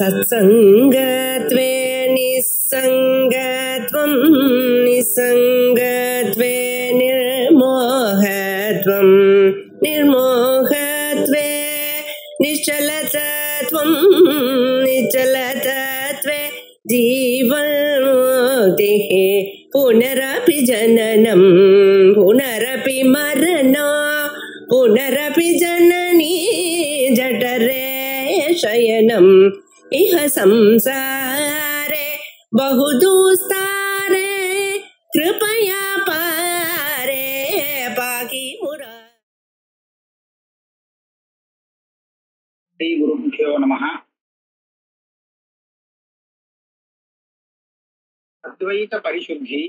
सत्संगत्वे निस्संगत्वं निस्संगत्वे निर्मोहत्वं निर्मोहत्वे निश्चलतत्वं निश्चलतत्वे जीवन्मुक्तिः पुनरपि जननं पुनरपि मरणं पुनरपि जननी जठरे शयनम् इह संसारे बहुदुस्तारे कृपया पारे पाहि मुरा। श्री गुरुभ्यो नमः। अद्वैत परिशुद्धि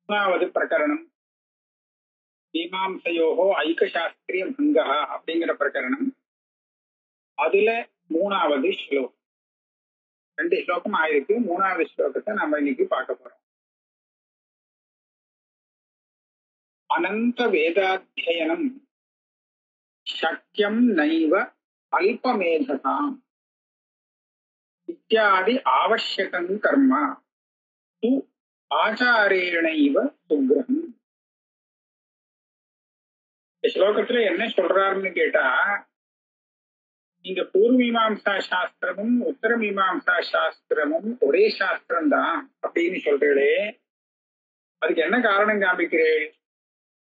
மூணாவது பிரகரணம் மீமாம்சையோகோ ஐக்கசாஸ்திரிய பங்கா அப்படிங்கிற பிரகரணம். அதுல மூணாவது ஸ்லோகம், 2 ஸ்லோகம் ஆயிருக்கு. மூணாவது ஸ்லோகத்தை நம்ம இன்னைக்கு பார்க்க போறோம். அனந்த வேதாத்தியனம் சக்கியம் நைவ அல்பமேதசாம் இத்தியாதி ஆவசியகம் கர்ம து ஆச்சாரேணைவ சுக்ரம். இந்த ஸ்லோகத்துல என்ன சொல்றாருன்னு கேட்டா, நீங்க பூர்வ மீமாம்சா சாஸ்திரமும் உத்தர மீமாம்சா சாஸ்திரமும் ஒரே சாஸ்திரம் தான் அப்படின்னு சொல்றீங்களே, அதுக்கு என்ன காரணம் காமிக்கிறேன்?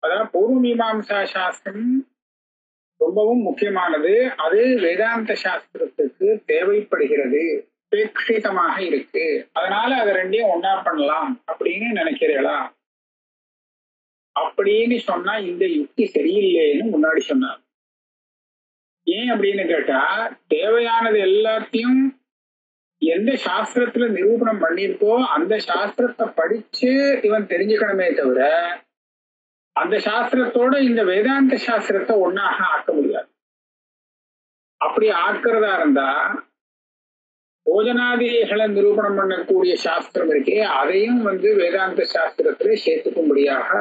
அதாவது பூர்வ மீமாம்சா சாஸ்திரம் ரொம்பவும் முக்கியமானது. அது வேதாந்த சாஸ்திரத்துக்கு தேவைப்படுகிறது, அபேட்சிதமாக இருக்கு. அதனால அதை ரெண்டையும் ஒன்னா பண்ணலாம் அப்படின்னு நினைக்கிறீங்களா? அப்படின்னு சொன்னா இந்த யுக்தி சரியில்லைன்னு முன்னாடி சொன்னார். ஏன் அப்படின்னு கேட்டா, தேவையானது எல்லாத்தையும் எந்த சாஸ்திரத்துல நிரூபணம் பண்ணிருக்கோ அந்த சாஸ்திரத்தை படிச்சு இவன் தெரிஞ்சுக்கணுமே தவிர அந்த சாஸ்திரத்தோட இந்த வேதாந்த சாஸ்திரத்தை ஒன்னாக ஆக்க முடியாது. அப்படி ஆக்குறதா இருந்தா போஜனாதிகளை நிரூபணம் பண்ணக்கூடிய சாஸ்திரம் இருக்கே, அதையும் வேதாந்த சாஸ்திரத்துல சேர்த்துக்கும்படியாக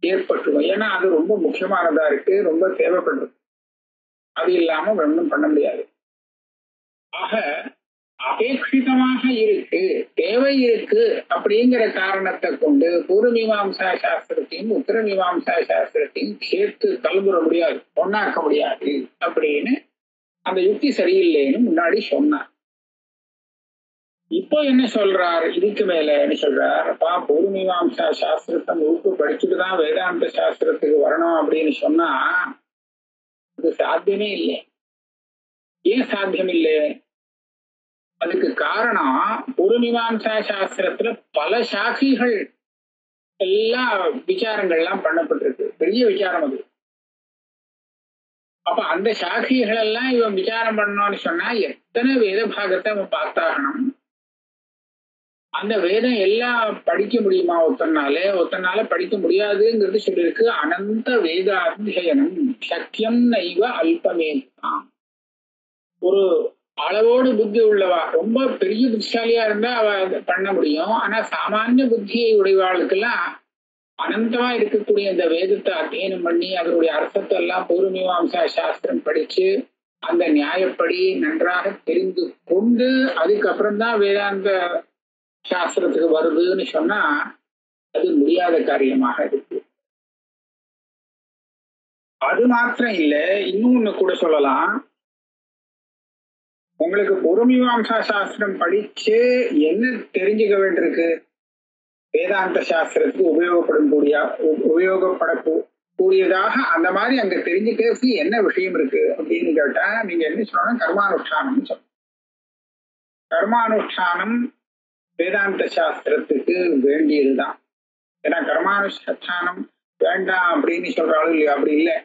ஏற்பட்டுடும். ஏன்னா அது ரொம்ப முக்கியமானதா இருக்கு, ரொம்ப தேவைப்படுறது. அது இல்லாம ஒன்றும் பண்ண முடியாது. ஆக அபேட்சிதமாக இருக்கு, தேவை இருக்கு அப்படிங்கிற காரணத்தை கொண்டு பூர்வ மீமாம்சா சாஸ்திரத்தையும் உத்தர மீமாம்சா சாஸ்திரத்தையும் சேர்த்து தள்ளுபுற முடியாது, ஒன்னாக்க முடியாது அப்படின்னு அந்த யுக்தி சரியில்லைன்னு முன்னாடி சொன்னார். இப்போ என்ன சொல்றார்? இதுக்கு மேல என்ன சொல்றார்? அப்பா, பூர்வ மீமாம்சா சாஸ்திரத்தை முழுக்க படிச்சுட்டுதான் வேதாந்த சாஸ்திரத்துக்கு வரணும் அப்படின்னு சொன்னா அது சாத்தியமே இல்லை. ஏன் சாத்தியம் இல்லை? அதுக்கு காரணம், பூர்வ மீமாம்சா சாஸ்திரத்துல பல சாக்கிகள் எல்லாம் விசாரங்கள்லாம் பண்ணப்பட்டிருக்கு. பெரிய விசாரம் அது. அப்ப அந்த சாக்கிகள் எல்லாம் இவன் விசாரம் பண்ணணும்னு சொன்னா எத்தனை வேத பாகத்தை அவன் பார்த்தாகணும். அந்த வேதம் எல்லாம் படிக்க முடியுமா? ஒத்தனால படிக்க முடியாதுங்கிறது சொல்லியிருக்கு. அனந்த வேதாத்தியனம் சக்கியம் நைவ அல்பமேதசாம். ஒரு அளவோடு புத்தி உள்ளவா, ரொம்ப பெரிய புத்திசாலியா இருந்தா அவ பண்ண முடியும். ஆனா சாமானிய புத்தியை உடையவாளுக்கெல்லாம் அனந்தமா இருக்கக்கூடிய இந்த வேதத்தை அத்தியனம் பண்ணி அதனுடைய அர்த்தத்தை எல்லாம் பூர்வ மீமாம்சா சாஸ்திரம் படிச்சு அந்த நியாயப்படி நன்றாக தெரிந்து கொண்டு அதுக்கப்புறம் தான் வேதாந்த சாஸ்திரத்துக்கு வருதுன்னு சொன்னா அது முடியாத காரியமாக இருக்கு. அது மாத்திரம் இல்ல, இன்னும் ஒண்ணு கூட சொல்லலாம். உங்களுக்கு பூர்வ மீமாம்சா சாஸ்திரம் படிச்சு என்ன தெரிஞ்சுக்க வேண்டியிருக்கு? வேதாந்த சாஸ்திரத்துக்கு உபயோகப்படக்கூடியதாக அந்த மாதிரி அங்க தெரிஞ்சுக்கிறதுக்கு என்ன விஷயம் இருக்கு அப்படின்னு கேட்டா, நீங்க என்ன சொல்லணும்? கர்மானுஷ்டானம் சொல்லணும். கர்மானுஷ்டானம் வேதாந்த சாஸ்திரத்துக்கு வேண்டியதுதான். ஏன்னா கர்மானுஷ்டானம் வேண்டாம் அப்படின்னு சொல்றாலும் இல்லையா? அப்படி இல்லை.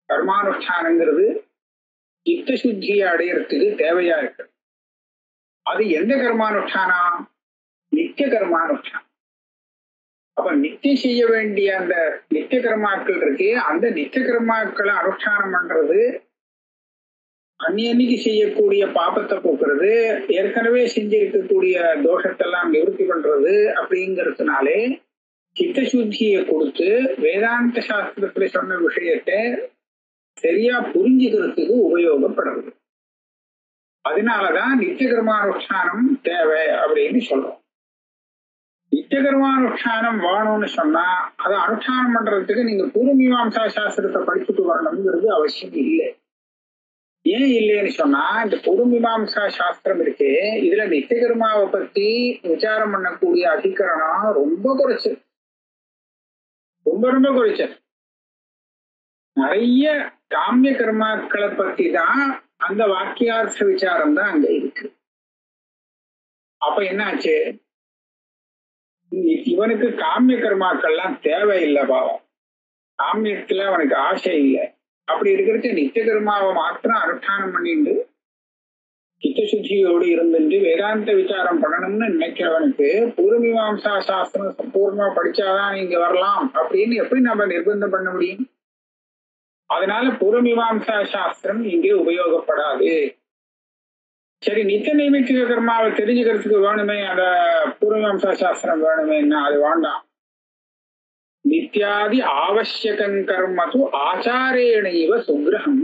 கர்மானுஷ்டானங்கிறது சித்த சுத்தியை அடையறதுக்கு தேவையா இருக்கு. அது எந்த கர்மானுஷ்டானம்? நித்திய கர்மானுஷ்டானம். அப்ப நித்தியம் செய்ய வேண்டிய அந்த நித்திய கர்மாக்கள் இருக்கு. அந்த நித்திய கர்மாக்களை அனுஷ்டானம் பண்றது அன்னைக்கு செய்யக்கூடிய பாபத்தை போக்குறது, ஏற்கனவே செஞ்சிருக்கக்கூடிய தோஷத்தெல்லாம் நிவர்த்தி பண்றது அப்படிங்கிறதுனாலே சித்த சுத்தியை கொடுத்து வேதாந்த சாஸ்திரத்துல சொன்ன விஷயத்தை சரியா புரிஞ்சுக்கிறதுக்கு உபயோகப்படுறது. அதனாலதான் நித்திய கர்மானுஷ்டானம் தேவை அப்படின்னு சொல்றோம். நித்திய கர்மானுஷ்டானம் வேணும்னு சொன்னா அதை அனுஷ்டானம் பண்றதுக்கு நீங்க பூர்வ மீமாம்சா சாஸ்திரத்தை படிச்சுட்டு வரணுங்கிறது அவசியம் இல்லை. ஏன் இல்லைன்னு சொன்னா இந்த பூர்வ மீமாம்சா சாஸ்திரம் இருக்கு, இதுல நித்திய கர்மாவை பத்தி விசாரம் பண்ணக்கூடிய அதிகரணம் ரொம்ப குறைச்சு, ரொம்ப ரொம்ப குறைச்ச. நிறைய காமிய கர்மாக்களை பத்தி தான் அந்த வாக்கியார்த்த விசாரம் தான் அங்க இருக்கு. அப்ப என்னாச்சு, இவனுக்கு காமிய கர்மாக்கள்லாம் தேவையில்லை, பாவம் காமியத்துல அவனுக்கு ஆசை இல்லை. அப்படி இருக்கிறது நித்திய கர்மாவை மாத்திரம் அனுஷ்டானம் பண்ணிட்டு சித்தசுத்தியோடு இருந்துட்டு வேதாந்த விசாரம் பண்ணணும்னு நினைக்கிறவனுக்கு பூர்வமீமாம்சா சாஸ்திரம் சம்பூர்ணமா படிச்சாதான் நீங்க வரலாம் அப்படின்னு எப்படி நம்ம நிர்பந்தம் பண்ண முடியும்? அதனால பூர்வமீமாம்சா சாஸ்திரம் இங்கே உபயோகப்படாது. சரி, நித்திய நைமித்திக கர்மாவை தெரிஞ்சுக்கிறதுக்கு வேணுமே அந்த பூர்வமீமாம்சா சாஸ்திரம் வேணுமேன்னா அது வேண்டாம். நித்யாதி ஆவசியகம் கர்மது ஆச்சாரேணைவ சுக்ரஹம்.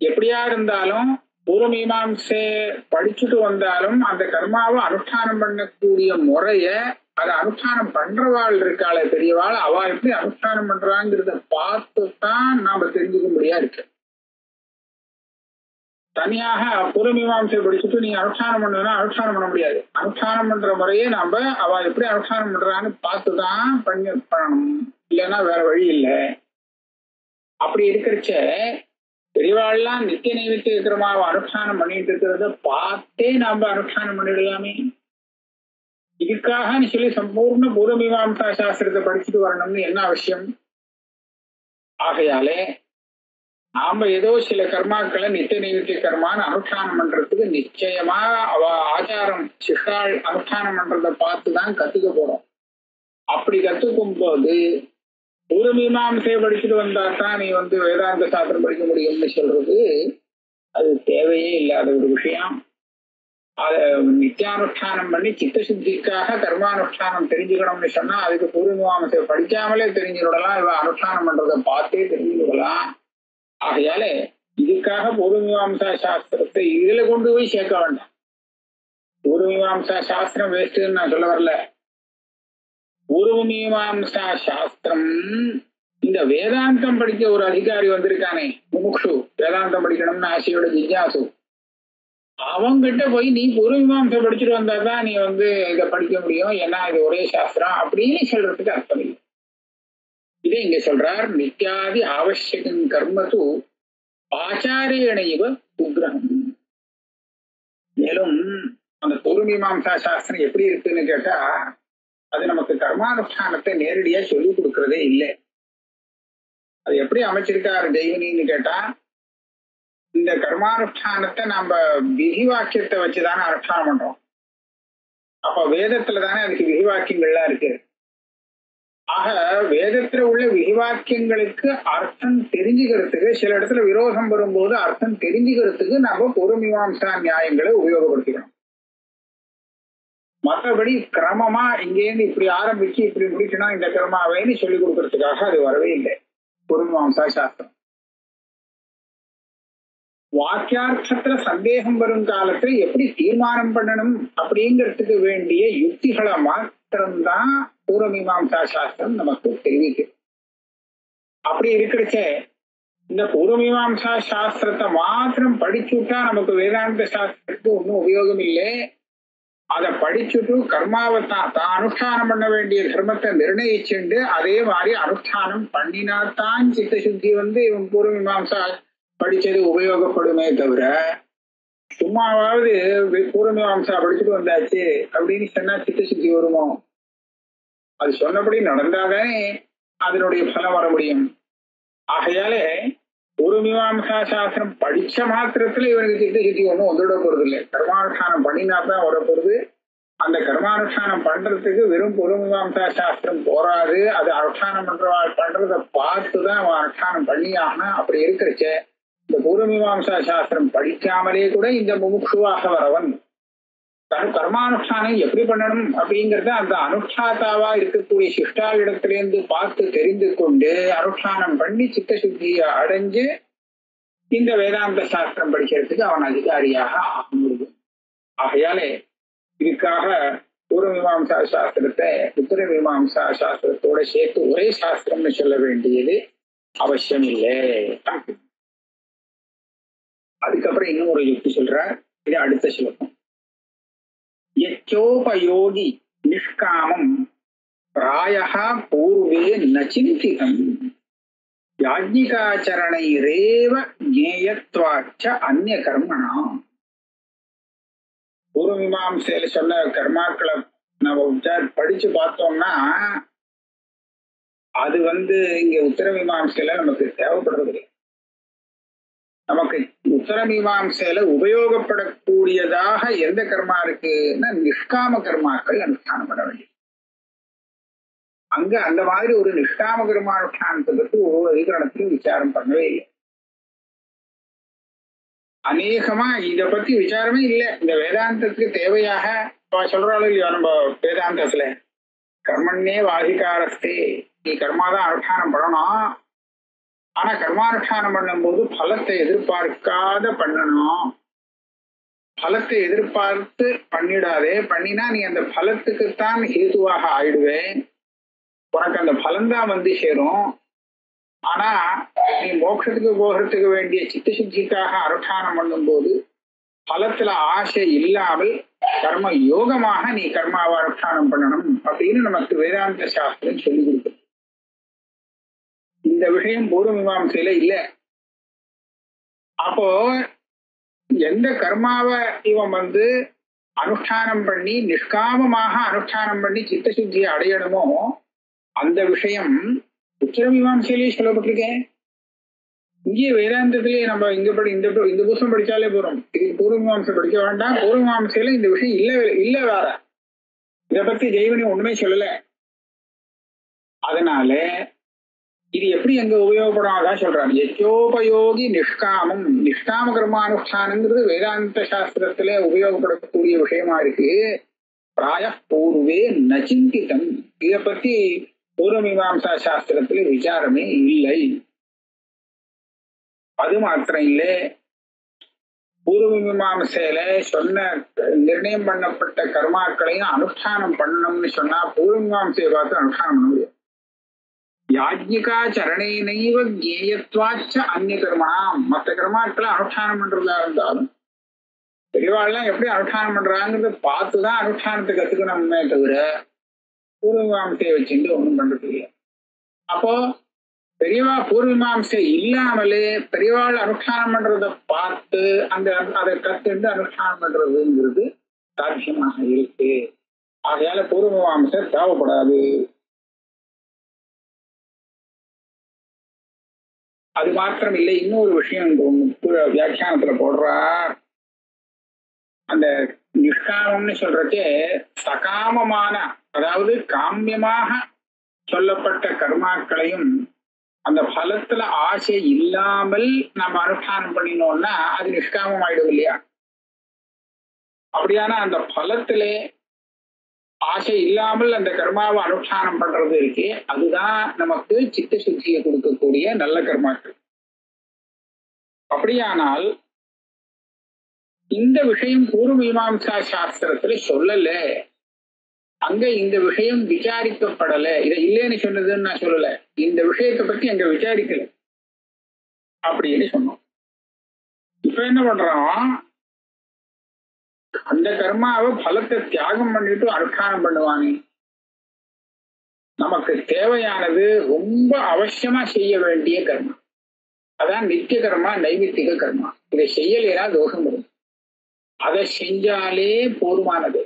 எப்படியா இருந்தாலும் பூர்வமீமாம்சை படிச்சுட்டு வந்தாலும் அந்த கர்மாவை அனுஷ்டானம் பண்ணக்கூடிய முறைய அதை அனுஷ்டானம் பண்றவாள் இருக்காளே பெரியவாள், அவ எப்படி அனுஷ்டானம் பண்றாங்கிறத பார்த்துதான் நாம தெரிஞ்சுக்க முடியா இருக்கு. தனியாக பூர்வமீமாம்சை படிச்சுட்டு நீங்க அனுஷ்டானம் பண்ணா அனுஷ்டானம் பண்ண முடியாது. அனுஷ்டானம் பண்ற முறையே நாம அவ எப்படி அனுஷ்டானம் பண்றான்னு பார்த்துதான் பண்ணணும், இல்லைன்னா வேற வழி இல்லை. அப்படி இருக்கிறச்ச பெரியவாள்லாம் நித்திய நைமித்திய கர்மாவை அனுஷ்டானம் பண்ணிட்டு இருக்கிறத பார்த்தே நாம அனுஷ்டானம் பண்ணிடலாமே. இதுக்காக சொல்லி சம்பூர்ண பூர்வமீமாம்சா சாஸ்திரத்தை படிச்சுட்டு வரணும்னு என்ன அவசியம்? ஆகையாலே நாம ஏதோ சில கர்மாக்களை நித்திய நைமித்திய கர்மான்னு அனுஷ்டானம் பண்றதுக்கு நிச்சயமா அவ ஆச்சாரம் சிஷ்டாள் அனுஷ்டானம் பண்றதை பார்த்துதான் கத்துக்க போறோம். அப்படி கத்துக்கும் போது பூர்வமீமாம்சையை படிச்சுட்டு வந்தா தான் நீ வேதாந்த சாஸ்திரம் படிக்க முடியும்னு சொல்றது அது தேவையே இல்லாத ஒரு விஷயம். அத நித்தியானுஷ்டானம் பண்ணி சித்தசுத்திக்காக கர்மானுஷ்டானம் தெரிஞ்சுக்கணும்னு சொன்னா அதுக்கு பூர்வமீமாம்சையை படிக்காமலே தெரிஞ்சுவிடலாம், இவ அனுஷ்டானம் பண்றதை பார்த்தே தெரிஞ்சுவிடலாம். ஆகையால இதுக்காக பூர்வமீமாம்சா சாஸ்திரத்தை இதுல கொண்டு போய் சேர்க்க வேண்டாம். பூர்வமீமாம்சா சாஸ்திரம் வேஸ்ட்ன்னு நான் சொல்ல வரல. பூர்வமீமாம்சா சாஸ்திரம் இந்த வேதாந்தம் படிக்க ஒரு அதிகாரி வந்திருக்கானே முமுக்ஷு, வேதாந்தம் படிக்கணும்னு ஆசையோட ஜிஜ்ஞாசு, அவங்கிட்ட போய் நீ பூர்வமீமாம்சை படிச்சுட்டு வந்தாதான் நீ இதை படிக்க முடியும், ஏன்னா இது ஒரே சாஸ்திரம் அப்படின்னு சொல்றதுக்கு அர்த்தம் இல்லை. இதை இங்க சொல்றார், நித்யாதி ஆவசியகம் கர்மது ஆச்சாரேணைவ சுக்ரஹம். மேலும் அந்த பூர்வமீமாம்சா சாஸ்திரம் எப்படி இருக்குன்னு கேட்டா அது நமக்கு கர்மானுஷ்டானத்தை நேரடியா சொல்லி கொடுக்கறதே இல்லை. அது எப்படி அமைச்சிருக்காரு தெய்வனின்னு கேட்டா, இந்த கர்மானுஷ்டானத்தை நம்ம விதி வாக்கியத்தை வச்சுதானே அனுஷ்டானம் பண்றோம். அப்ப வேதத்துல தானே அதுக்கு விதி வாக்கியங்கள்லாம் இருக்கு. ஆக வேதத்துல உள்ள விதிவாக்கியங்களுக்கு அர்த்தம் தெரிஞ்சுக்கிறதுக்கு சில இடத்துல விரோதம் வரும்போது அர்த்தம் தெரிஞ்சுக்கிறதுக்கு நம்ம பூர்வமீமாம்சா நியாயங்களை உபயோகப்படுத்திக்கணும். மற்றபடி கிரமமா இங்கேருந்து இப்படி ஆரம்பிச்சு இப்படி முடிக்கணும் இந்த கர்மாவைன்னு சொல்லி கொடுக்கறதுக்காக அது வரவே இல்லை பூர்வமீமாம்சா சாஸ்திரம். வாக்கியார்த்தத்துல சந்தேகம் வரும் காலத்துல எப்படி தீர்மானம் பண்ணணும் அப்படிங்கிறதுக்கு வேண்டிய யுக்திகளை மாத்திரம்தான் பூர்வமீமாம்சா சாஸ்திரம் நமக்கு தெரிவிக்கு. அப்படி இருக்கிறச்ச இந்த பூர்வமீமாம்சா சாஸ்திரத்தை மாத்திரம் படிச்சுட்டா நமக்கு வேதாந்த சாஸ்திரத்துக்கு ஒன்றும் உபயோகம் இல்லை. அதை படிச்சுட்டு கர்மாவை தான் அனுஷ்டானம் பண்ண வேண்டிய தர்மத்தை நிர்ணயிச்சுண்டு அதே மாதிரி அனுஷ்டானம் பண்ணினாத்தான் சித்தசுத்தி இவன் பூர்வமீமாம்சா படிச்சது உபயோகப்படுமே தவிர சும்மாவாவது பூர்வமீமாம்சா படிச்சுட்டு வந்தாச்சு அப்படின்னு சொன்னா சித்தசுத்தி வருமோ? அது சொன்னபடி நடந்தாதானே அதனுடைய பலம் வர முடியும். ஆகையாலே பூர்வமீமாம்சா சாஸ்திரம் படிச்ச மாத்திரத்துல இவனுக்கு சித்தசுத்தி ஒன்றும் வந்துவிட போறது இல்லை. கர்மானுஷ்டானம் பண்ணினாதான் வரப்போறது. அந்த கர்மானுஷ்டானம் பண்றதுக்கு வெறும் பூர்வமீமாம்சா சாஸ்திரம் போராது, அது அனுஷ்டானம் பண்றதை பார்த்துதான் அவன் அனுஷ்டானம் பண்ணி ஆகணும். அப்படி இருக்கிறச்ச இந்த பூர்வமீமாம்சா சாஸ்திரம் படிக்காமலே கூட இந்த முமுட்சுவாக வரவன் கர்மானுஷ்டானம் எப்படி பண்ணணும் அப்படிங்கறத அந்த அனுஷ்டாதாவா இருக்கக்கூடிய சிஷ்டாளிடத்திலேருந்து பார்த்து தெரிந்து கொண்டு அனுஷ்டானம் பண்ணி சித்த சுத்தியை அடைஞ்சு இந்த வேதாந்த சாஸ்திரம் படிக்கிறதுக்கு அவன் அதிகாரியாக ஆக முடியும். ஆகையாலே இதுக்காக பூர்வ மீமாம்சா சாஸ்திரத்தை உத்தர மீமாம்சா சாஸ்திரத்தோட சேர்த்து ஒரே சாஸ்திரம்னு சொல்ல வேண்டியது அவசியம் இல்லை. அதுக்கப்புறம் இன்னும் ஒரு யுக்தி சொல்றார். இது அடுத்த ஸ்லோகம். யச்சோபயோகி நிஷ்காமம் பிராயः பூர்வே ந சிந்திதம் யாஜ்ஞிகாச்சரணைரேவ ஞேயத்வாச்ச அந்நிய கர்மணாம். பூர்வ மீமாம்சையில சொன்ன கர்மாக்களை நம்ம படிச்சு பார்த்தோம்னா அது இங்க உத்தர மீமாம்சையில நமக்கு தேவைப்படுறது. நமக்கு உத்தர மீமாம்சையில உபயோகப்படக்கூடியதாக எந்த கர்மா இருக்குன்னா நிஷ்காம கர்மாக்கள் அனுஷ்டானம் பண்ண வேண்டியது. அங்க அந்த மாதிரி ஒரு நிஷ்காம கர்மானுஷ்டானத்தை பற்றி ஒவ்வொரு அதிகரணத்திலும் விசாரம் பண்ணவே இல்லை. அநேகமா இத பத்தி விசாரமே இல்லை. இந்த வேதாந்தத்துக்கு தேவையாக சொல்றாலும் இல்லையோ நம்ம வேதாந்தத்துல கர்மண்ணே வாதிகாரஸ்தே, நீ கர்மாதான் அனுஷ்டானம் பண்ணணும். ஆனா கர்மானுஷ்டானம் பண்ணும் போது பலத்தை எதிர்பார்க்காத பண்ணணும். பலத்தை எதிர்பார்த்து பண்ணிடாதே. பண்ணினா நீ அந்த பலத்துக்குத்தான் ஹேதுவாக ஆயிடுவேன். உனக்கு அந்த பலன்தான் சேரும். ஆனா நீ மோட்சத்துக்கு போகிறதுக்கு வேண்டிய சித்தசுத்திக்காக அனுஷ்டானம் பண்ணும் போது பலத்துல ஆசை இல்லாமல் கர்ம யோகமாக நீ கர்மாவை அனுஷ்டானம் பண்ணணும் அப்படின்னு நமக்கு வேதாந்த சாஸ்திரம் சொல்லி கொடுக்கும். இந்த விஷயம் பூர்வ மீமாம்சையில இல்ல. அப்போ எந்த கர்மாவை இவன் அனுஷ்டானம் பண்ணி நிஷ்காமமாக அனுஷ்டானம் பண்ணி சித்தசுத்தியை அடையணுமோ அந்த விஷயம் உத்தர மீமாம்சையிலேயே சொல்லப்பட்டிருக்கேன். இங்கே வேதாந்தத்திலேயே நம்ம இந்த புத்தகம் படிச்சாலே போறோம். இதுக்கு பூர்வ மீமாம்சை படிக்க வேண்டாம். பூர்வ மீமாம்சையில இந்த விஷயம் இல்ல வேற. இதை பத்தி ஜெய்வனி ஒண்ணுமே சொல்லல. அதனால இது எப்படி எங்க உபயோகப்படும் அதான் சொல்றாங்க. யச்சோபயோகி நிஷ்காமம், நிஷ்காம கர்மானுஷ்டானங்கிறது வேதாந்த சாஸ்திரத்துல உபயோகப்படக்கூடிய விஷயமா இருக்கு. பிராய பூர்வே நச்சிந்திதம், இதை பத்தி பூர்வ மீமாம்சா சாஸ்திரத்துல விசாரமே இல்லை. அது மாத்திரம் இல்லை, பூர்வ மீமாம்சையில சொன்ன நிர்ணயம் பண்ணப்பட்ட கர்மாக்களையும் அனுஷ்டானம் பண்ணணும்னு சொன்னா பூர்வ மீமாம்சையை பார்த்து அனுஷ்டானம் பண்ண முடியாது. யாஜ்ஞிகா சரணேனைவ ஜேயத்வாச்ச அந்நிய கர்மணாம், மற்ற கர்மாக்களை அனுஷ்டானம் பண்றதா இருந்தாலும் பெரியவாள்லாம் எப்படி அனுஷ்டானம் பண்றாங்கிறத பார்த்துதான் அனுஷ்டானத்தை கத்துக்கணுமே தவிர பூர்வ மீமாம்சையை வச்சுட்டு ஒண்ணும் பண்றது இல்லை. அப்போ பெரியவா பூர்வ மீமாம்சை இல்லாமலே பெரியவாள் அனுஷ்டானம் பண்றத பார்த்து அதை கத்துட்டு அனுஷ்டானம் பண்றதுங்கிறது சாத்தியமாக இருக்கு. ஆகையால பூர்வ மீமாம்சை தேவைப்படாது. அது மாத்திரம் இல்லை, இன்னொரு விஷயம் வியாக்கியானத்துல போடுறா. அந்த நிஷ்காமம்னு சொல்றதே சகாமமான, அதாவது காமியமாக சொல்லப்பட்ட கர்மாக்களையும் அந்த பலத்துல ஆசை இல்லாமல் நம்ம அனுஷ்டானம் பண்ணினோம்னா அது நிஷ்காமம் ஆயிடும் இல்லையா? அப்படியான அந்த பலத்திலே ஆசை இல்லாமல் அந்த கர்மாவை அனுஷ்டானம் பண்றது இருக்கே, அதுதான் நமக்கு சித்த சுத்தியை கொடுக்கக்கூடிய நல்ல கர்மாக்கள். அப்படியானால் இந்த விஷயம் பூர்வ மீமாம்சா சாஸ்திரத்துல சொல்லல, அங்க இந்த விஷயம் விசாரிக்கப்படல. இதை இல்லைன்னு சொன்னதுன்னு நான் சொல்லல, இந்த விஷயத்தை பத்தி அங்க விசாரிக்கல அப்படின்னு சொன்னோம். இப்ப என்ன பண்றோம், அந்த கர்மாவை பலத்தை தியாகம் பண்ணிட்டு அனுஷ்டானம் பண்ணுவானே. நமக்கு தேவையானது ரொம்ப அவசியமா செய்ய வேண்டிய கர்மா, அதான் நித்திய கர்மா, நைமித்திக கர்மா. இதை செய்யலைன்னா தோஷம் வரும். அதை செஞ்சாலே போதுமானது.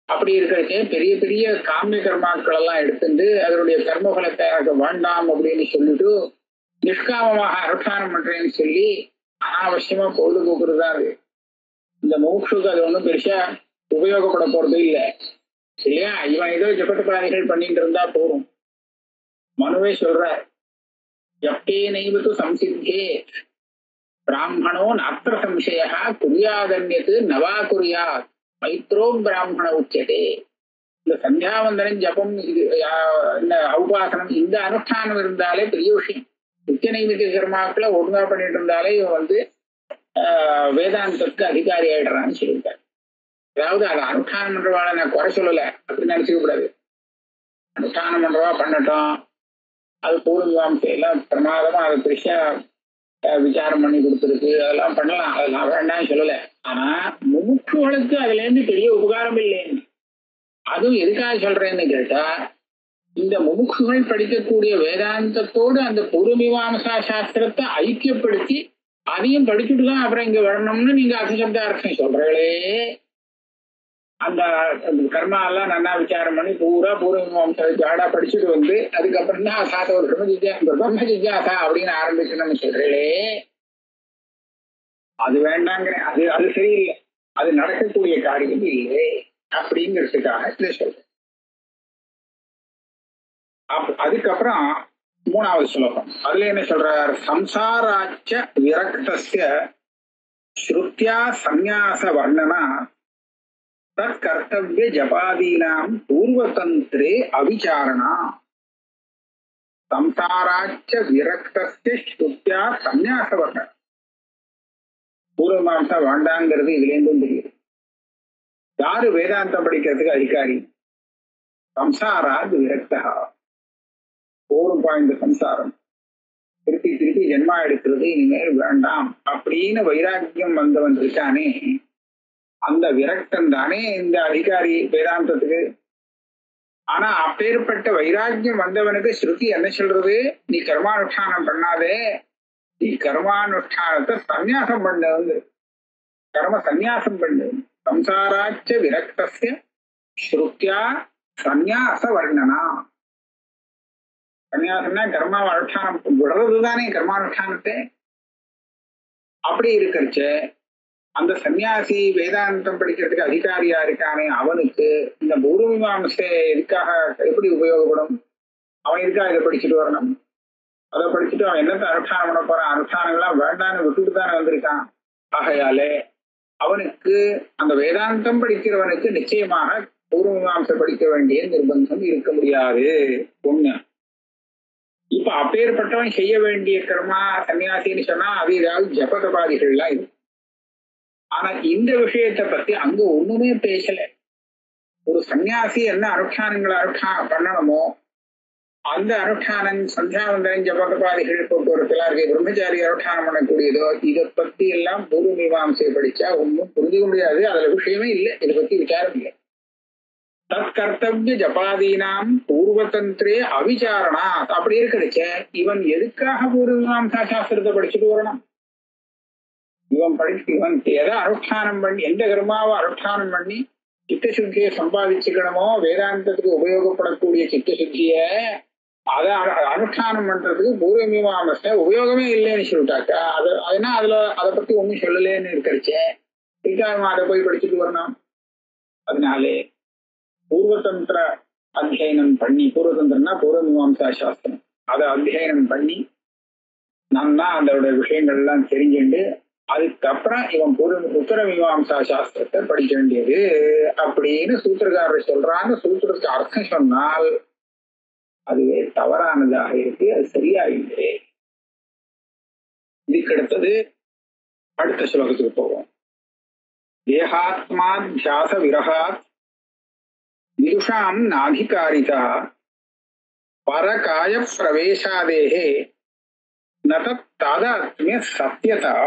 அப்படி இருக்கிறதே பெரிய பெரிய காமிய கர்மாக்கள் எல்லாம் எடுத்துட்டு அதனுடைய கர்மபலத்தை எனக்கு வேண்டாம் அப்படின்னு சொல்லிட்டு நிஷ்காமமாக அனுஷ்டானம் பண்றேன்னு சொல்லி அனாவசியமா பொழுதுபோக்குறது தான் அது. இந்த மோட்சுக்கு அது ஒன்றும் பெருசா உபயோகப்பட போறது இல்லை இல்லையா? இவன் ஏதோ ஜபத்தபாதிகள் பண்ணிட்டு இருந்தா போதும். மனுவே சொல்றார், எப்பே நைவத்து சம்சித்தே பிராமணோ நாத்திர சம்சயா குறியாதன்யத்து நவா குறியாத் மைத்ரோ பிராமண உச்சதே. இந்த சந்தியாவந்தனம், ஜபம், இது உபாசனம், இந்த அனுஷ்டானம் இருந்தாலே பெரிய விஷயம். நித்திய நைமித்திய கர்மாக்களை ஒழுங்கா பண்ணிட்டு இருந்தாலே இவன் வந்து வேதாந்தத்துக்கு அதிகாரி ஆயிடுறான்னு சொல்லியிருக்காரு. அதாவது அதை அனுஷ்டானம் பண்றவாளை நான் குறை சொல்லலை அப்படின்னு நினைச்சுக்க கூடாது. அனுஷ்டானம் பண்றவா பண்ணட்டும், அது பூர்வீகாம்சம் எல்லாம் பிரமாதமா அதை பெருசா விசாரம் பண்ணி கொடுத்துருக்கு, அதெல்லாம் பண்ணலாம், அதெல்லாம் வேண்டாம் சொல்லலை. ஆனா முமுட்சுகளுக்கு அதுல இருந்து பெரிய உபகாரம் இல்லைன்னு. அதுவும் எதுக்காக சொல்றேன்னு கேட்டா, இந்த முமுட்சுகள் படிக்கக்கூடிய வேதாந்தத்தோடு அந்த பூர்வமீமாம்சா சாஸ்திரத்தை ஐக்கியப்படுத்தி அதையும் படிச்சுட்டு தான் அப்புறம் இங்க வரணும்னு நீங்க அசப்தார்த்தம் சொல்றீங்களே. அந்த கர்மா எல்லாம் நல்லா விசாரம் பண்ணி பூரா பூர்வமீமாம்சா ஜாடா படிச்சுட்டு வந்து அதுக்கப்புறம் தான் அசாத ஒரு பிரம்ம ஜிஜ்ஞாசா அப்படின்னு ஆரம்பிக்கணும்னு சொல்றீங்களே, அது வேண்டாங்கிறேன். அது சரியில்லை, அது நடக்கக்கூடிய காரியம் இல்லை அப்படிங்கிறதுக்காக இதை சொல்றேன். அதுக்கப்புறம் 3வது ஸ்லோகம், அதுல என்ன சொல்றார்? சம்சாராச்ச விரக்தஸ்ய ஸ்ருத்யா சந்நியாச வர்ணனா தத் கர்த்தவ்ய ஜபாதீனாம் பூர்வதந்திரே அவிசாரணா. சம்சாராச்ச விரக்தஸ்ய ஸ்ருத்யா சந்நியாச வர்ணனா. பூர்வமாம்சா வேண்டாங்கிறது இதுல இருந்தும் தெரியுது. யாரு வேதாந்தம் படிக்கிறதுக்கு அதிகாரி? சம்சாராத் விரக்தா. போரும் பாய்ந்த சம்சாரம், திருப்பி திருப்பி ஜென்மா எடுக்கிறது இனிமேல் வேண்டாம் அப்படின்னு வைராக்கியம் வந்தவன் இருக்கானே, அந்த விரக்தன் தானே இந்த அதிகாரி வேதாந்தத்துக்கு. ஆனா அப்பேற்பட்ட வைராக்கியம் வந்தவனுக்கு ஸ்ருதி என்ன சொல்றது? நீ கர்மானுஷ்டானம் பண்ணாதே, நீ கர்மானுஷ்டானத்தை சந்நியாசம் பண்ணு, கர்ம சந்நியாசம் பண்ணு. சம்சாராச்ச விரக்தஸ்ய ஸ்ருத்யா சந்நியாச வர்ணனா. சன்னியாசம்னா கர்மாவை அனுஷ்டானம் விடுறதுதானே கர்மானுஷ்டானத்தை. அப்படி இருக்கிறச்ச அந்த சன்னியாசி வேதாந்தம் படிக்கிறதுக்கு அதிகாரியா இருக்கானே, அவனுக்கு இந்த பூர்வமீமாம்சை எதுக்காக எப்படி உபயோகப்படும்? அவன் எதுக்காக இதை படிச்சுட்டு வரணும்? அதை படிச்சுட்டு அவன் என்னத்தை அனுஷ்டானம் பண்ண போறான்? அனுஷ்டானங்கள்லாம் வேண்டான்னு விட்டுட்டு தானே வந்திருக்கான். ஆகையாலே அவனுக்கு அந்த வேதாந்தம் படிக்கிறவனுக்கு நிச்சயமாக பூர்வமீமாம்சை படிக்க வேண்டிய நிர்பந்தம் இருக்க முடியாது. ஒண்ணு. இப்ப அப்பேற்பட்டவன் செய்ய வேண்டிய கர்மா சன்னியாசின்னு சொன்னா அது ஏதாவது ஜபதபாதிகள்லாம் இருக்கு. ஆனா இந்த விஷயத்தை பத்தி அங்க ஒண்ணுமே பேசல. ஒரு சன்னியாசி என்ன அனுஷ்டானங்களை பண்ணணுமோ அந்த அனுஷ்டானம், சந்தியாவந்தனம், ஜபதபாதிகள் போக்குவரத்துலாம் இருக்கு. பிரம்மச்சாரி அனுஷ்டானம் பண்ணக்கூடியதோ இதை பத்தி எல்லாம் பூர்வமீமாம்சை படிச்சா ஒன்றும் புரிஞ்சுக்க முடியாது. அதுல விஷயமே இல்லை, இதை பத்தி விசாரம் இல்லை. தத் கர்த்தவ்ய ஜபாதீனாம் பூர்வதந்திரே அவிசாரணா. அப்படி இருக்கிறச்ச இவன் எதுக்காக பூர்வமீமாம்சா சாஸ்திரத்தை படிச்சுட்டு வரணும்? இவன் எதை அனுஷ்டானம் பண்ணி, எந்த கர்மாவை அனுஷ்டானம் பண்ணி சித்தசுத்தியை சம்பாதிச்சுக்கணுமோ, வேதாந்தத்துக்கு உபயோகப்படக்கூடிய சித்தசுத்திய அதை அனுஷ்டானம் பண்றதுக்கு பூர்வமீமாம்சை உபயோகமே இல்லைன்னு சொல்லிட்டாக்கா அதனா அதை பத்தி ஒன்னும் சொல்லலேன்னு இருக்கிறச்ச அதை போய் படிச்சுட்டு வரணும். அதனாலே பூர்வதந்திர அத்தியனம் பண்ணி, பூர்வதந்திரம்னா பூர்வமீமாம்சா சாஸ்திரம், அதை அத்தியனம் பண்ணி நன்னா அதோட விஷயங்கள் எல்லாம் தெரிஞ்சுண்டு அதுக்கப்புறம் இவன் உத்தரமீமாம்சா சாஸ்திரத்தை படிக்க வேண்டியது அப்படின்னு சூத்திரக்காரர் சொல்றாங்க. சூத்திரத்துக்கு அர்த்தம் சொன்னால் அதுவே தவறானதாக இருக்கு, அது சரியா இல்லை. இதுக்கு அடுத்தது அடுத்த ஸ்லோகத்துக்கு போவோம். தேகாத்மா தியாச விரகாத் விதுஷாம் நாதிகாரிதா பரகாய பிரவேசாதேஹே நதத் தாதாத்மிய சத்தியதா.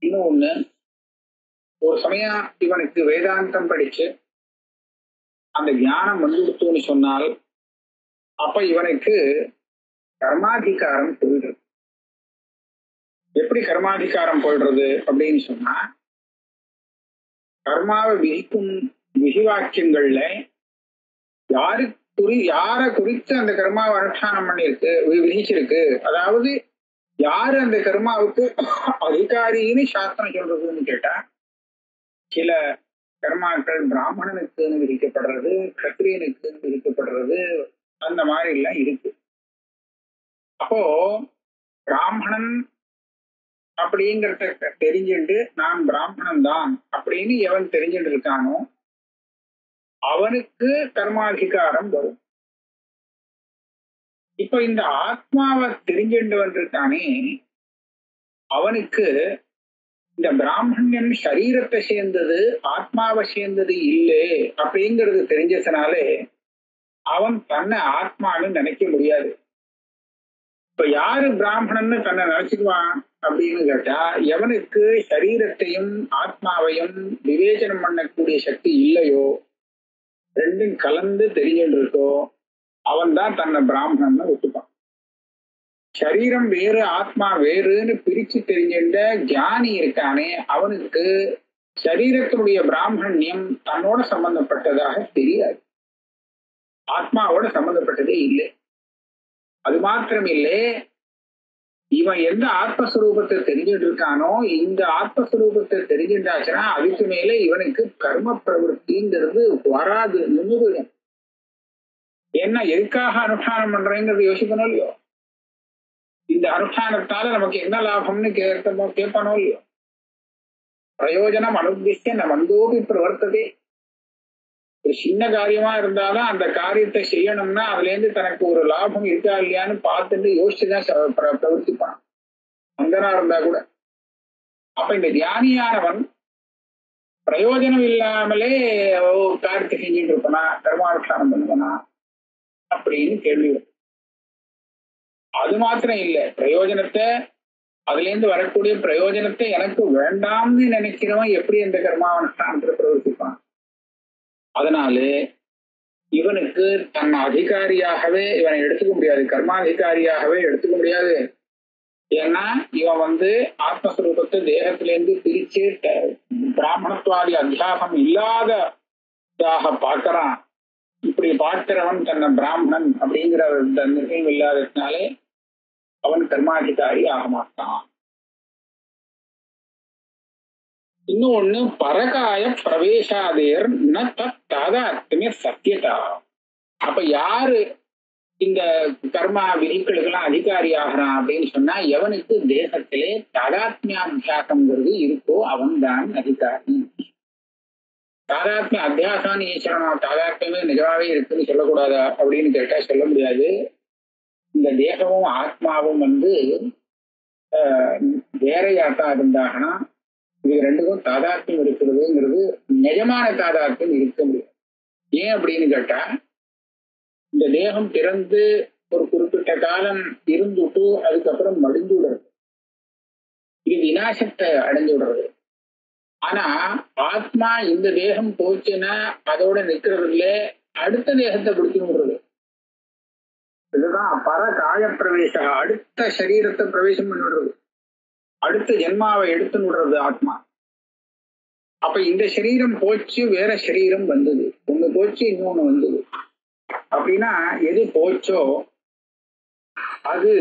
இன்னொன்னு, ஒரு சமயம் இவனுக்கு வேதாந்தம் படிச்சு அந்த ஞானம் வந்துடுத்துன்னு சொன்னால் அப்ப இவனுக்கு கர்மாதிகாரம் போயிடுறது. எப்படி கர்மாதிகாரம் போயிடுறது அப்படின்னு சொன்னா, கர்மாவை விதிக்கும் விதிவாக்கியங்கள்ல யார குறித்து அந்த கர்மாவை அனுஷ்டானம் பண்ணிருக்கு, விதிச்சிருக்கு, அதாவது யாரு அந்த கர்மாவுக்கு அதிகாரின்னு சாஸ்திரம் சொல்றதுன்னு கேட்டா, சில கர்மாக்கள் பிராமணனுக்குன்னு விதிக்கப்படுறது, கத்திரியனுக்குன்னு விதிக்கப்படுறது, அந்த மாதிரி எல்லாம் இருக்கு. அப்போ பிராமணன் அப்படிங்கிறத தெரிஞ்சுட்டு நான் பிராமணன் தான் அப்படின்னு எவன் தெரிஞ்சுட்டு இருக்கானோ அவனுக்கு கர்மாதிகாரம் வரும். இப்ப இந்த ஆத்மாவை தெரிஞ்சின்றவன் இருக்கானே அவனுக்கு இந்த பிராமணியன் சரீரத்தை சேர்ந்தது ஆத்மாவை சேர்ந்தது இல்லை அப்படிங்கிறது தெரிஞ்சதுனாலே அவன் தன்னை ஆத்மான்னு நினைக்க முடியாது. இப்ப யாரு பிராமணன்னு தன்னை நினைச்சுக்குவான் அப்படின்னு கேட்டா, எவனுக்கு சரீரத்தையும் ஆத்மாவையும் விவேச்சனம் பண்ணக்கூடிய சக்தி இல்லையோ, ரெண்டும் கலந்து தெரிஞ்சுட்டு இருக்கோ, அவன் தான் தன்னை பிராமணன்னு ஒத்துப்பான். சரீரம் வேறு ஆத்மா வேறுன்னு பிரிச்சு தெரிஞ்சின்ற ஞானி இருக்கானே அவனுக்கு சரீரத்தினுடைய பிராமணியம் தன்னோட சம்பந்தப்பட்டதாக தெரியாது, ஆத்மாவோட சம்பந்தப்பட்டதே இல்லை. அது மாத்திரம் இல்லை, இவன் எந்த ஆத்மஸ்வரூபத்தை தெரிஞ்சுட்டு இருக்கானோ இந்த ஆத்மஸ்வரூபத்தை தெரிஞ்சுட்டாச்சுன்னா அதுக்கு மேல இவனுக்கு கர்ம பிரவருத்திங்கிறது வராது, நின்றுடும். ஏன்னா எதுக்காக அனுஷ்டானம் பண்றேங்கிறது யோசிக்கணும் இல்லையோ, இந்த அனுஷ்டானத்தால நமக்கு என்ன லாபம்னு கேட்பானோ இல்லையோ. பிரயோஜனம் அனுத்திய ந மந்தோபி பிரவர்த்ததே. ஒரு சின்ன காரியமா இருந்தாலும் அந்த காரியத்தை செய்யணும்னா அதுல இருந்து தனக்கு ஒரு லாபம் இருக்கா இல்லையான்னு பார்த்துட்டு யோசிச்சுதான் பிரவர்த்திப்பான், அங்கனா இருந்தா கூட. அப்ப இந்த தியானியானவன் பிரயோஜனம் இல்லாமலே காரியத்தை செஞ்சுட்டு இருப்பனா, கர்மானுஷ்டானம் பண்ணுவனா அப்படின்னு கேள்வி. அது மாத்திரம் இல்லை, பிரயோஜனத்தை அதுல இருந்து வரக்கூடிய பிரயோஜனத்தை எனக்கு வேண்டாம்னு நினைக்கிறவன் எப்படி இந்த கர்மானுஷ்டானத்துல பிரவர்த்திப்பான். அதனால இவனுக்கு தன் அதிகாரியாகவே இவனை எடுத்துக்க முடியாது, கர்மாதிகாரியாகவே எடுத்துக்க முடியாது. ஏன்னா இவன் ஆத்மஸ்வரூபத்தை தேகத்திலேருந்து பிரிச்சு பிராமணத்துவாதி அத்தியாசம் இல்லாததாக பார்க்கறான். இப்படி பார்க்கிறவன் தன்னை பிராமணன் அப்படிங்கிற நிர்ணயம் இல்லாததுனாலே அவன் கர்மாதிகாரி ஆக மாட்டான். இன்னொன்னு பரகாய பிரவேசாதேர் ந தாதாத்மிய சத்தியதா. அப்ப யாரு இந்த கர்மா விதிகளுக்கெல்லாம் அதிகாரி ஆகிறான் அப்படின்னு சொன்னா எவனுக்கு தேசத்திலே தாதாத்மியாத்தியாசம்ங்கிறது இருக்கோ அவன் தான் அதிகாரி. தாதாத்மிய அத்தியாசான்னு ஈஸ்வரன் தாதாத்மியமே நிஜமாவே இருக்குன்னு சொல்லக்கூடாதா அப்படின்னு கேட்டா சொல்ல முடியாது. இந்த தேகமும் ஆத்மாவும் வேறையாத்தான் இருந்தாங்கன்னா இது ரெண்டுக்கும் தாதாத்மியம் இருக்கிறதுங்கிறது நிஜமான தாதாத்மியம் இருக்க முடியாது. ஏன் அப்படின்னு கேட்டா, இந்த தேகம் பிறந்து ஒரு குறிப்பிட்ட காலம் இருந்துட்டு அதுக்கப்புறம் மடிஞ்சு விடுறது, இது விநாசத்தை அடைஞ்சு விடுறது. ஆனா ஆத்மா இந்த தேகம் போச்சுன்னா அதோட நிக்கிறதுல அடுத்த தேகத்தை பிடிச்சு விடுறது. இதுதான் பர காய பிரவேசம், அடுத்த சரீரத்தை பிரவேசம் பண்ணிடுறது, அடுத்த ஜென்மாவை எடுத்து விடுறது ஆத்மா. அப்ப இந்த சரீரம் போச்சு, வேற சரீரம் வந்தது, ஒண்ணு போச்சு இன்னொன்னு வந்தது. அப்படின்னா எது போச்சோ அது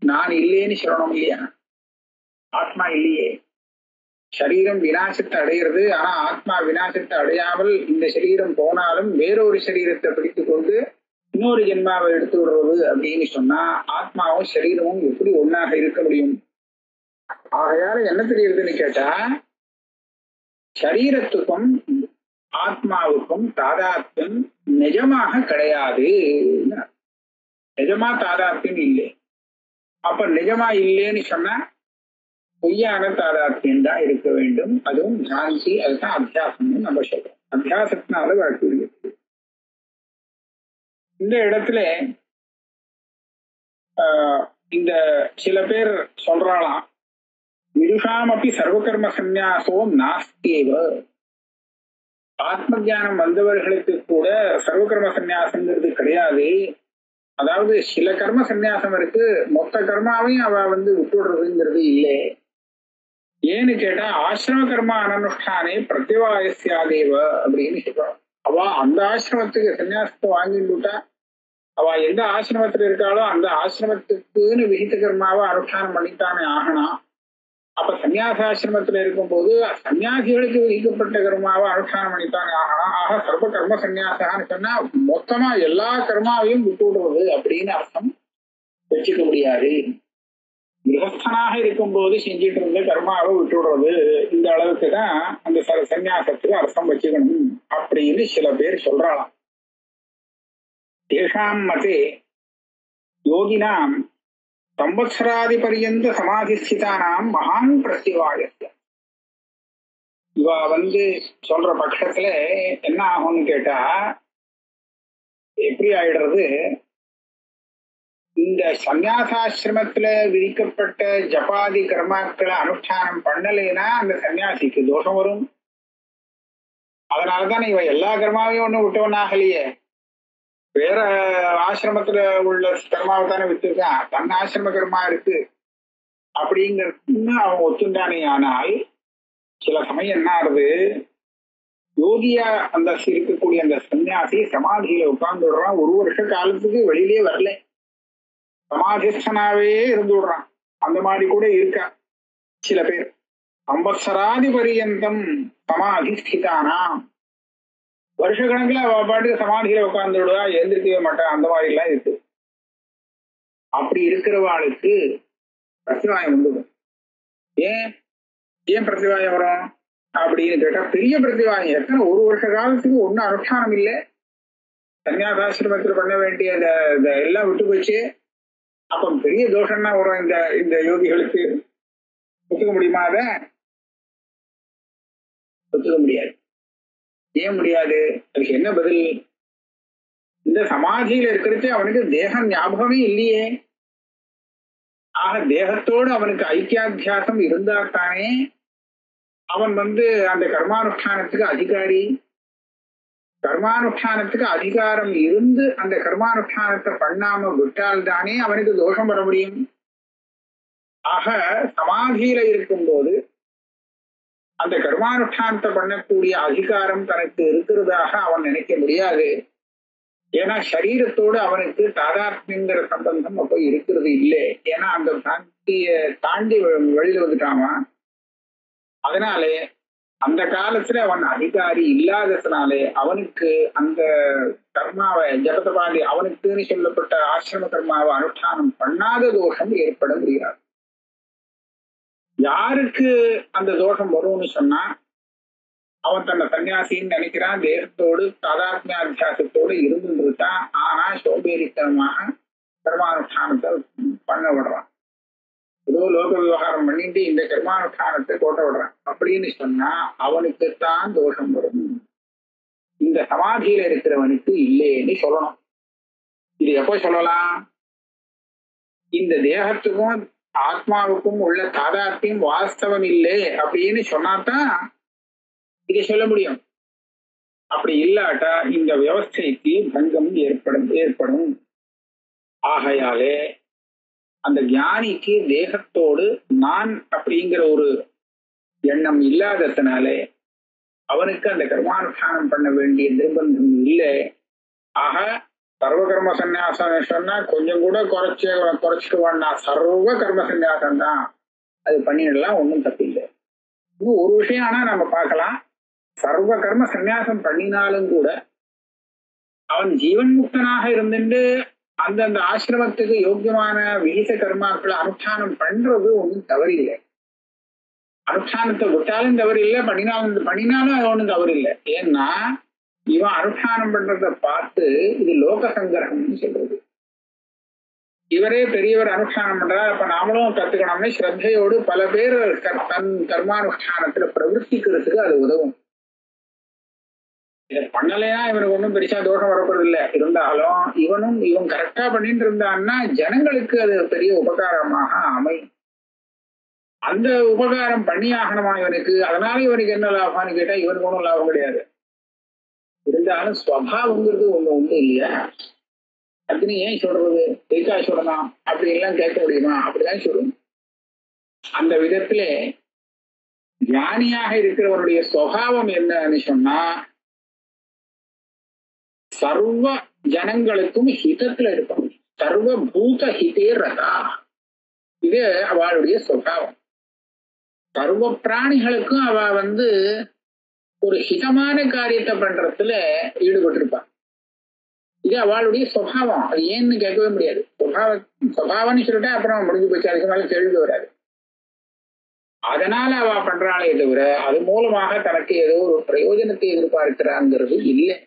நான் இல்லைன்னு சொல்லணும் இல்லையா, ஆத்மா இல்லையே. சரீரம் விநாசத்தை அடைகிறது, ஆனா ஆத்மா விநாசத்தை அடையாமல் இந்த சரீரம் போனாலும் வேறொரு சரீரத்தை பிடித்து கொண்டு இன்னொரு ஜென்மாவை எடுத்து விடுறது அப்படின்னு சொன்னா ஆத்மாவும் சரீரமும் எப்படி ஒன்னாக இருக்க முடியும்? ஆகையால என்ன தெரியுதுன்னு கேட்டா, சரீரத்துக்கும் ஆத்மாவுக்கும் தாதாத்மியம் நிஜமாக கிடையாது, நிஜமா தாதாத்மியம் இல்லை. அப்ப நிஜமா இல்லைன்னு சொன்னா பொய்யான தாதாத்மியம் தான் இருக்க வேண்டும். அதுவும் ஜான்சி, அதுதான் அத்தியாசம்னு நம்ம சொல்றோம். அத்தியாசத்தினால வரக்கூடியது. இந்த இடத்துல இந்த சில பேர் சொல்றாளாம், விதுஷாம் அப்படி சர்வகர்ம சந்நியாசோ நாஸ்தியேவ. ஆத்ம ஜானம் வந்தவர்களுக்கு கூட சர்வகர்ம சந்நியாசங்கிறது கிடையாது. அதாவது சில கர்ம சந்நியாசம் இருக்கு, மொத்த கர்மாவையும் அவ விட்டுடுறதுங்கிறது இல்லை. ஏன்னு கேட்டா ஆசிரம கர்மா அனனுஷ்டானே பிரத்யவாயசியாதேவ அப்படின்னு சொல்றான். அவ அந்த ஆசிரமத்துக்கு சன்னியாசத்தை வாங்கிட்டுட்டா, அவ எந்த ஆசிரமத்துல இருக்காளோ அந்த ஆசிரமத்துக்குன்னு விகித கர்மாவை அனுஷ்டானம் பண்ணித்தானே ஆகணும். அப்ப சன்னியாசாசிரமத்துல இருக்கும் போது சன்னியாசிகளுக்கு விதிக்கப்பட்ட கர்மாவை அனுஷ்டானம் பண்ணித்தானே ஆகணும். ஆக சர்வ கர்ம சன்னியாசான்னு சொன்னா மொத்தமா எல்லா கர்மாவையும் விட்டு விடுறது அப்படின்னு அர்த்தம் வச்சுக்க முடியாது. கிரகஸ்தனாக இருக்கும் போது செஞ்சுட்டு இருந்த கர்மாவை விட்டு விடுறது, இந்த அளவுக்கு தான் அந்த சன்னியாசத்துக்கு அர்த்தம் வச்சுக்கணும் அப்படின்னு சில பேர் சொல்றாளாம். தேஷாம் மதே யோகினாம் சம்வத்சராதி பரியந்த சமாதிஸ்திதானாம் மகான் பிரத்யவாயஸ்ய. இவ சொல்ற பட்சத்துல என்ன ஆகும்னு கேட்டா எப்படி ஆயிடுறது, இந்த சந்நியாசாசிரமத்துல விதிக்கப்பட்ட ஜபாதி கர்மாக்களை அனுஷ்டானம் பண்ணலைன்னா அந்த சன்னியாசிக்கு தோஷம் வரும். அதனாலதான் இவ எல்லா கர்மாவையும் ஒண்ணு விட்டவனாகலையே, வேற ஆசிரமத்துல உள்ள கர்மாவை தானே விட்டுருக்கான், தன் ஆசிரம கர்மா இருக்கு அப்படிங்கிறது அவன் ஒத்துண்டானே. ஆனால் சில சமயம் என்ன ஆகுது, யோகியா அந்த இருக்கக்கூடிய அந்த சன்னியாசி சமாதியில உட்கார்ந்து விடுறான், ஒரு வருஷ காலத்துக்கு வெளியிலே வரல, சமாதிஸ்தனாவே இருந்து விடுறான். அந்த மாதிரி கூட இருக்கா சில பேர். சம்வத்சராதி பரியந்தம் சமாதிஸ்திதானா, வருஷ கணக்குல அவ பாட்டுக்கு சமாதியில உட்கார்ந்து விடுவா, எழுந்திருக்கவே மாட்டான். அந்த மாதிரி எல்லாம் இருக்கு. அப்படி இருக்கிறவாளுக்கு பிரதிவாயம் வந்துடும். ஏன் பிரதிவாயம் வரும் அப்படின்னு கேட்டா, பெரிய பிரதிவாயம். எத்தனை ஒரு வருஷ காலத்துக்கு ஒன்னும் அனுஷ்டானம் இல்லை, சன்னியாசாசிரமத்துல பண்ண வேண்டிய எல்லாம் விட்டு போச்சு. அப்ப பெரிய தோஷம்னா வரும் இந்த யோகிகளுக்கு. ஒத்துக்க முடியுமா? அத ஒத்துக்க முடியாது. ஏன் முடியாது? அதுக்கு என்ன பதில்? இந்த சமாதியில இருக்கிறது அவனுக்கு தேக ஞாபகமே இல்லையே. ஆக தேகத்தோடு அவனுக்கு ஐக்கியாத்தியாசம் இருந்தா தானே அவன் அந்த கர்மானுஷ்டானத்துக்கு அதிகாரி. கர்மானுஷ்டானத்துக்கு அதிகாரம் இருந்து அந்த கர்மானுஷ்டானத்தை பண்ணாம விட்டால் தானே அவனுக்கு தோஷம் வர முடியும். ஆக சமாதியில இருக்கும்போது அந்த கர்மானுஷ்டானத்தை பண்ணக்கூடிய அதிகாரம் தனக்கு இருக்கிறதாக அவன் நினைக்க முடியாது. ஏன்னா சரீரத்தோடு அவனுக்கு தாதாத்மியங்கிற சம்பந்தம் அப்ப இருக்கிறது இல்லை. ஏன்னா அந்த தாண்டி வெளியில வந்துட்டாமா. அதனாலே அந்த காலத்துல அவன் அதிகாரி இல்லாததுனாலே அவனுக்கு அந்த கர்மாவை ஜபதபாதி அவனுக்குன்னு சொல்லப்பட்ட ஆசிரம கர்மாவை அனுஷ்டானம் பண்ணாத தோஷம் ஏற்பட முடியாது. யாருக்கு அந்த தோஷம் வரும்னு சொன்னா, அவன் தன்னை சன்னியாசின்னு நினைக்கிறான், தேகத்தோடு தாதாத்மிய அத்தியாசத்தோடு இருந்துருக்கான், ஆனா சோம்பேறித்தனமாக கர்மானுஷ்டானத்தை பண்ண விடுறான். ஏதோ லோக விவகாரம் பண்ணிட்டு இந்த கர்மானுஷ்டானத்தை கோட்ட விடுறான் அப்படின்னு சொன்னா அவனுக்குத்தான் தோஷம் வரும். இந்த சமாதியில இருக்கிறவனுக்கு இல்லைன்னு சொல்லணும். இது எப்ப சொல்லலாம்? இந்த தேகத்துக்கும் ஆத்மாவுக்கும் உள்ள தாதாத்மியம் வாஸ்தவம் இல்லை அப்படின்னு சொன்னாதான் இதை சொல்ல முடியும். அப்படி இல்லாட்டா இந்த வியவஸ்தைக்கு பங்கம் ஏற்படும். ஆகையாலே அந்த ஞானிக்கு தேகத்தோடு நான் அப்படிங்கிற ஒரு எண்ணம் இல்லாததுனாலே அவனுக்கு அந்த கர்மானுஷ்டானம் பண்ண வேண்டிய நிர்பந்தம் இல்லை. ஆக சர்வ கர்ம சந்நியாசம் சொன்னா கொஞ்சம் கூட குறைச்சிக்க வேண்டாம், சர்வ கர்ம சந்நியாசம் தான், அது பண்ணிடலாம், ஒன்றும் தப்பில்லை. இன்னும் ஒரு விஷயம் ஆனா நம்ம பார்க்கலாம், சர்வ கர்ம சந்நியாசம் பண்ணினாலும் கூட அவன் ஜீவன் முக்தனாக இருந்துட்டு அந்தந்த ஆசிரமத்துக்கு யோக்கியமான விகித கர்மாக்களை அனுஷ்டானம் பண்றது ஒன்றும் தவறில்லை. அனுஷ்டானத்தை விட்டாலும் தவறில்லை, பண்ணினாலும் அது ஒன்றும் தவறில்லை. ஏன்னா இவன் அனுஷ்டானம் பண்றத பார்த்து இது லோக சங்கிரகம்னு சொல்றது. இவரே பெரியவர் அனுஷ்டானம் பண்றாரு, அப்ப நாமளும் கத்துக்கணும்னு ஸ்ரத்தையோடு பல பேர் தன் கர்மானுஷ்டானத்துல பிரவர்த்திக்கிறதுக்கு அது உதவும். இதை பண்ணலைன்னா இவனுக்கு ஒன்றும் பெருசா தோஷம் வரப்படுறது இல்லை. இருந்தாலும் இவன் கரெக்டா பண்ணிட்டு இருந்தான்னா ஜனங்களுக்கு அது பெரிய உபகாரமாக அமையும். அந்த உபகாரம் பண்ணி ஆகணுமா இவனுக்கு. அதனால இவனுக்கு என்ன லாபம்னு கேட்டா இவனுக்கு ஒன்றும் லாபம் கிடையாது. இருந்தாலும் ஸ்வபாவங்கிறது ஒண்ணு இல்லையா? அதுன்னு ஏன் சொல்றது, எதுக்காக சொல்லலாம் அப்படி எல்லாம் கேட்க முடியுமா? அப்படிதான் சொல்லணும். அந்த விதத்துல ஞானியாக இருக்கிறவருடைய சுவாவம் என்னன்னு சொன்னா, சர்வ ஜனங்களுக்கும் ஹிதத்துல இருப்பாங்க. சர்வ பூத ஹிதே ரதா, இது அவளுடைய சுவாவம். சர்வ பிராணிகளுக்கும் அவ ஒரு ஹிதமான காரியத்தை பண்றதுல ஈடுபட்டிருப்பான். இது அவளுடைய சுவாவம். அது ஏன்னு கேட்கவே முடியாது. சுவாவம்னு சொல்லிட்டா அப்புறம் முடிஞ்சு போச்சு, அதுக்கு மேல கேள்வி வராது. அதனால அவ பண்றாளே தவிர அது மூலமாக தனக்கு ஏதோ ஒரு பிரயோஜனத்தை எதிர்பார்க்கிறாங்கிறது இல்லை.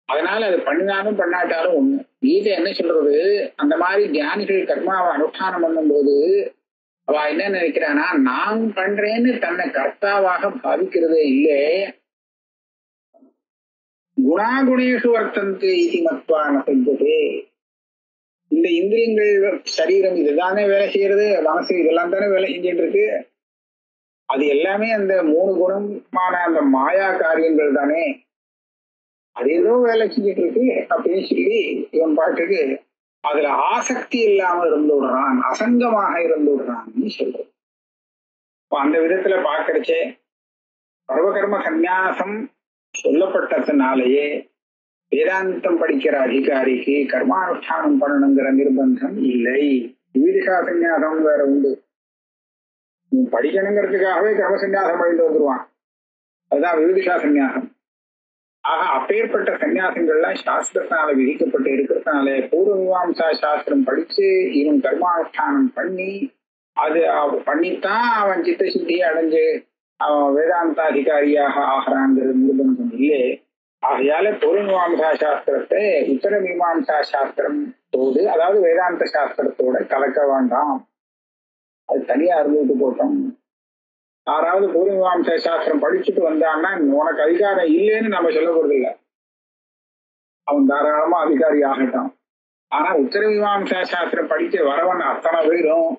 அதனால அது பண்ணினாலும் பண்ணாட்டாலும் ஒண்ணு. கீதை என்ன சொல்றது, அந்த மாதிரி தியானிகள் கர்மாவை அனுஷ்டானம் பண்ணும்போது அவ என்ன நினைக்கிறானா, நான் பண்றேன்னு தன்னை கர்த்தாவாக பாவிக்கிறதே இல்லை. குணாகுணேஷு வர்த்தந்தே இது மத்வான செஞ்சதே. இந்த இந்திரியங்கள் சரீரம் இதுதானே வேலை செய்யறது, மனசு இதெல்லாம் தானே வேலை செஞ்சுட்டு இருக்கு. அது எல்லாமே அந்த 3 குணமான அந்த மாயா காரியங்கள் தானே, அது ஏதோ வேலை செஞ்சுட்டு இருக்கு அப்படின்னு சொல்லி இவன் பாட்டுக்கு அதுல ஆசக்தி இல்லாம இருந்து விடுறான், அசங்கமாக இருந்து விடுறான்னு சொல்றது. அந்த விதத்துல பாக்குறச்சே சர்வகர்ம சந்நியாசம் சொல்லப்பட்டதுனாலேயே வேதாந்தம் படிக்கிற அதிகாரிக்கு கர்மானுஷ்டானம் பண்ணணுங்கிற நிர்பந்தம் இல்லை. விவிதிஷா சந்நியாசம் வேற உண்டு. படிக்கணுங்கிறதுக்காகவே கர்ம சந்நியாசம் பண்ணிட்டு வந்துருவான், அதுதான் விவிதிஷா சந்நியாசம். ஆக அப்பேற்பட்ட சன்னியாசங்கள்லாம் சாஸ்திரத்தினால விதிக்கப்பட்டு இருக்கிறதுனால பூர்வ மீமாம்சா சாஸ்திரம் படிச்சு இவன் கர்மானுஷ்டானம் பண்ணி அது பண்ணித்தான் அவன் சித்த சித்தியை அடைஞ்சு அவன் வேதாந்த அதிகாரியாக ஆகிறாங்கிறது நிர்பந்தம் இல்லை. ஆகையால பூர்வ மீமாம்சா சாஸ்திரத்தை உத்தர மீமாம்சா சாஸ்திரத்தோடு, அதாவது வேதாந்த சாஸ்திரத்தோட கலக்க வேண்டாம், அது தனியா இருந்துட்டு போட்டோம். யாராவது பூர்வ மீமாம்சா சாஸ்திரம் படிச்சுட்டு வந்தான்னா உனக்கு அதிகாரம் இல்லைன்னு நம்ம சொல்ல போறது இல்லை, அவன் தாராளமா அதிகாரி ஆகட்டும். ஆனா உத்தர மீமாம்சா சாஸ்திரம் படிச்சு வரவன் அத்தனை பேரும்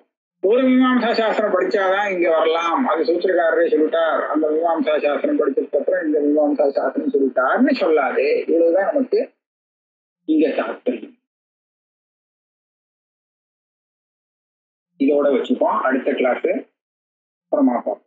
பூர்வ மீமாம்சா சாஸ்திரம் படிச்சாதான் இங்க வரலாம், அது சூத்திரக்காரரே சொல்லிட்டார், அந்த மீமாம்சா சாஸ்திரம் படிச்சதுக்கு அப்புறம் இந்த மீமாம்சா சாஸ்திரம் சொல்லிட்டாருன்னு சொல்லாது. இவ்வளவுதான் நமக்கு இங்க தாத்பரியம். இதோட வச்சுப்போம். அடுத்த கிளாஸ் அப்புறமா பார்ப்போம்.